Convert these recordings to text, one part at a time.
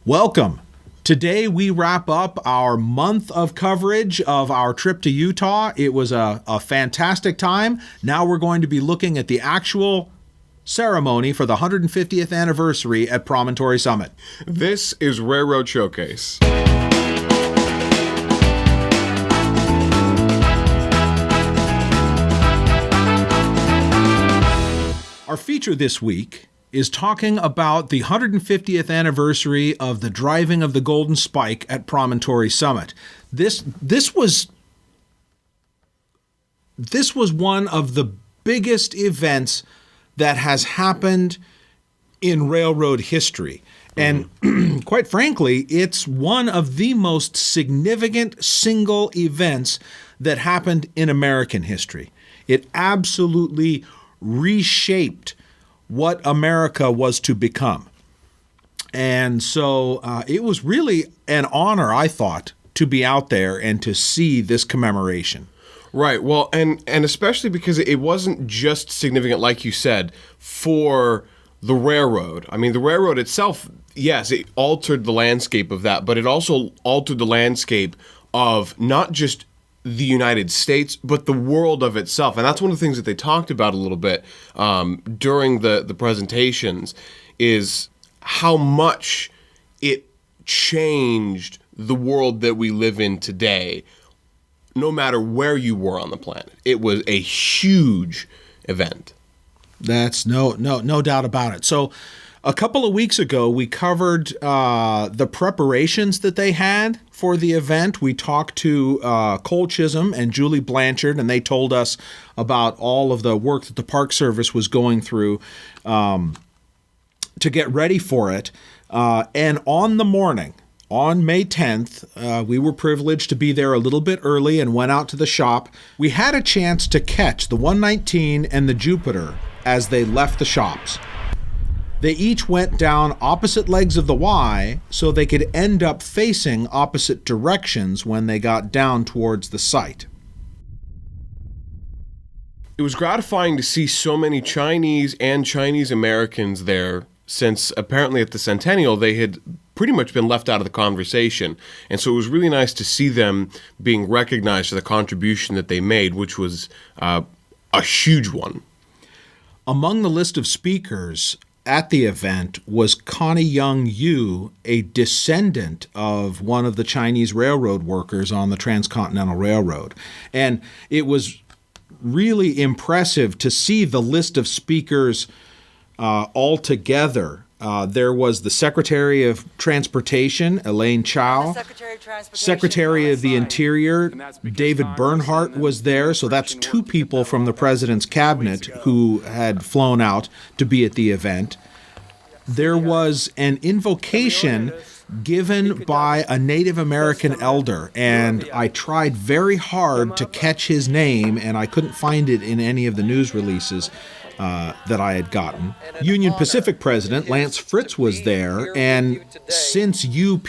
Welcome. Today we wrap up our month of coverage of our trip to Utah. It was a fantastic time. Now we're going to be looking at the actual ceremony for the 150th anniversary at Promontory Summit. This is Railroad Showcase. Our feature this week is talking about the 150th anniversary of the driving of the Golden Spike at Promontory Summit. This was one of the biggest events that has happened in railroad history. And quite frankly, it's one of the most significant single events that happened in American history. It absolutely reshaped what America was to become. And so it was really an honor, I thought, to be out there and to see this commemoration. Right. Well, and especially because it wasn't just significant, like you said, for the railroad. I mean, the railroad itself, yes, it altered the landscape of that, but it also altered the landscape of not just the United States, but the world of itself. And that's one of the things that they talked about a little bit during the presentations, is how much it changed the world that we live in today, no matter where you were on the planet. It was a huge event. That's no doubt about it. So a couple of weeks ago, we covered the preparations that they had for the event. We talked to Cole Chisholm and Julie Blanchard, and they told us about all of the work that the Park Service was going through to get ready for it. And on the morning, on May 10th, we were privileged to be there a little bit early and went out to the shop. We had a chance to catch the 119 and the Jupiter as they left the shops. They each went down opposite legs of the Y so they could end up facing opposite directions when they got down towards the site. It was gratifying to see so many Chinese and Chinese Americans there, since apparently at the Centennial they had pretty much been left out of the conversation. And so it was really nice to see them being recognized for the contribution that they made, which was a huge one. Among the list of speakers at the event was Connie Young Yu, a descendant of one of the Chinese railroad workers on the Transcontinental Railroad. And it was really impressive to see the list of speakers all together. There was the Secretary of Transportation, Elaine Chao. Secretary of the Interior, David Bernhardt, was there. So that's two people from the President's cabinet who had flown out to be at the event. There was an invocation given by a Native American elder, and I tried very hard to catch his name, and I couldn't find it in any of the news releases that I had gotten. Union Pacific President Lance Fritz was there, and since UP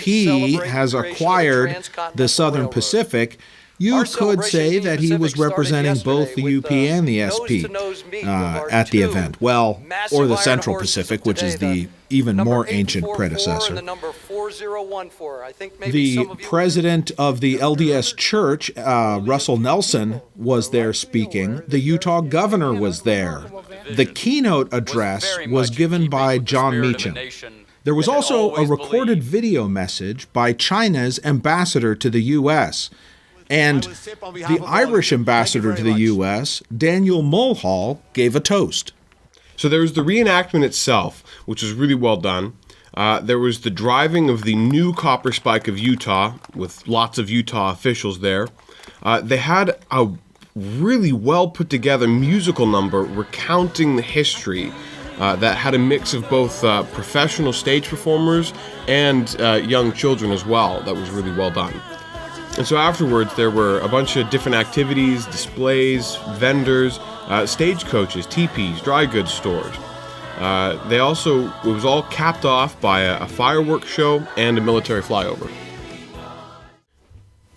has acquired the Southern Pacific, you could say that he was representing both the UP and the SP at the event. Well, or the Central Pacific, which is the even more ancient predecessor. The president of the LDS Church, Russell Nelson, was there speaking. The Utah governor was there. The keynote address was given by John Meacham. There was also a recorded video message by China's ambassador to the U.S., and the Irish ambassador to the U.S., Daniel Mulhall, gave a toast. So there was the reenactment itself, which was really well done. There was the driving of the new Copper Spike of Utah, with lots of Utah officials there. They had a really well put together musical number recounting the history that had a mix of both professional stage performers and young children as well. That was really well done. And so afterwards, there were a bunch of different activities, displays, vendors, stagecoaches, teepees, dry goods stores. It was all capped off by a fireworks show and a military flyover.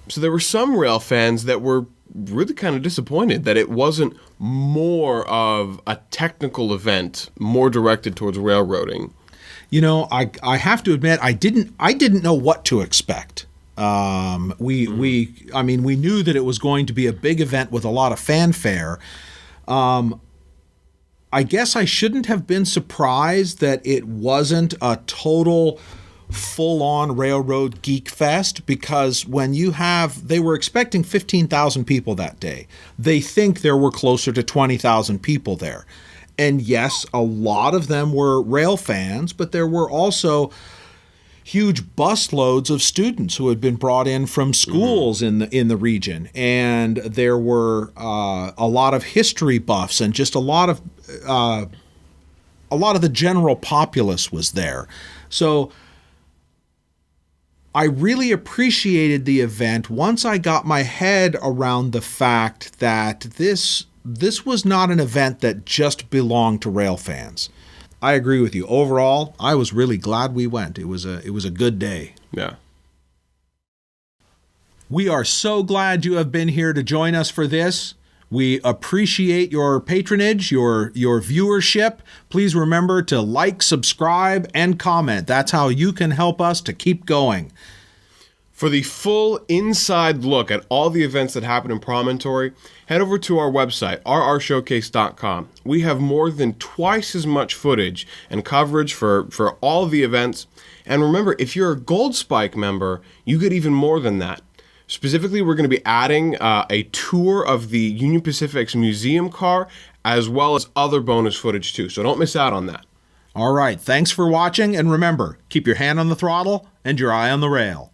So there were some rail fans that were really kind of disappointed that it wasn't more of a technical event, more directed towards railroading. I have to admit I didn't know what to expect. We knew that it was going to be a big event with a lot of fanfare. I guess I shouldn't have been surprised that it wasn't a total full-on railroad geek fest, because they were expecting 15,000 people that day. They think there were closer to 20,000 people there. And yes, a lot of them were rail fans, but there were also huge busloads of students who had been brought in from schools in the region, and there were a lot of history buffs, and just a lot of the general populace was there. So I really appreciated the event once I got my head around the fact that this was not an event that just belonged to rail fans. I agree with you. Overall, I was really glad we went. It was a good day. Yeah. We are so glad you have been here to join us for this. We appreciate your patronage, your viewership. Please remember to like, subscribe, and comment. That's how you can help us to keep going. For the full inside look at all the events that happen in Promontory, head over to our website, rrshowcase.com. We have more than twice as much footage and coverage for all of the events. And remember, if you're a Gold Spike member, you get even more than that. Specifically, we're going to be adding a tour of the Union Pacific's museum car, as well as other bonus footage too. So don't miss out on that. All right, thanks for watching, and remember, keep your hand on the throttle and your eye on the rail.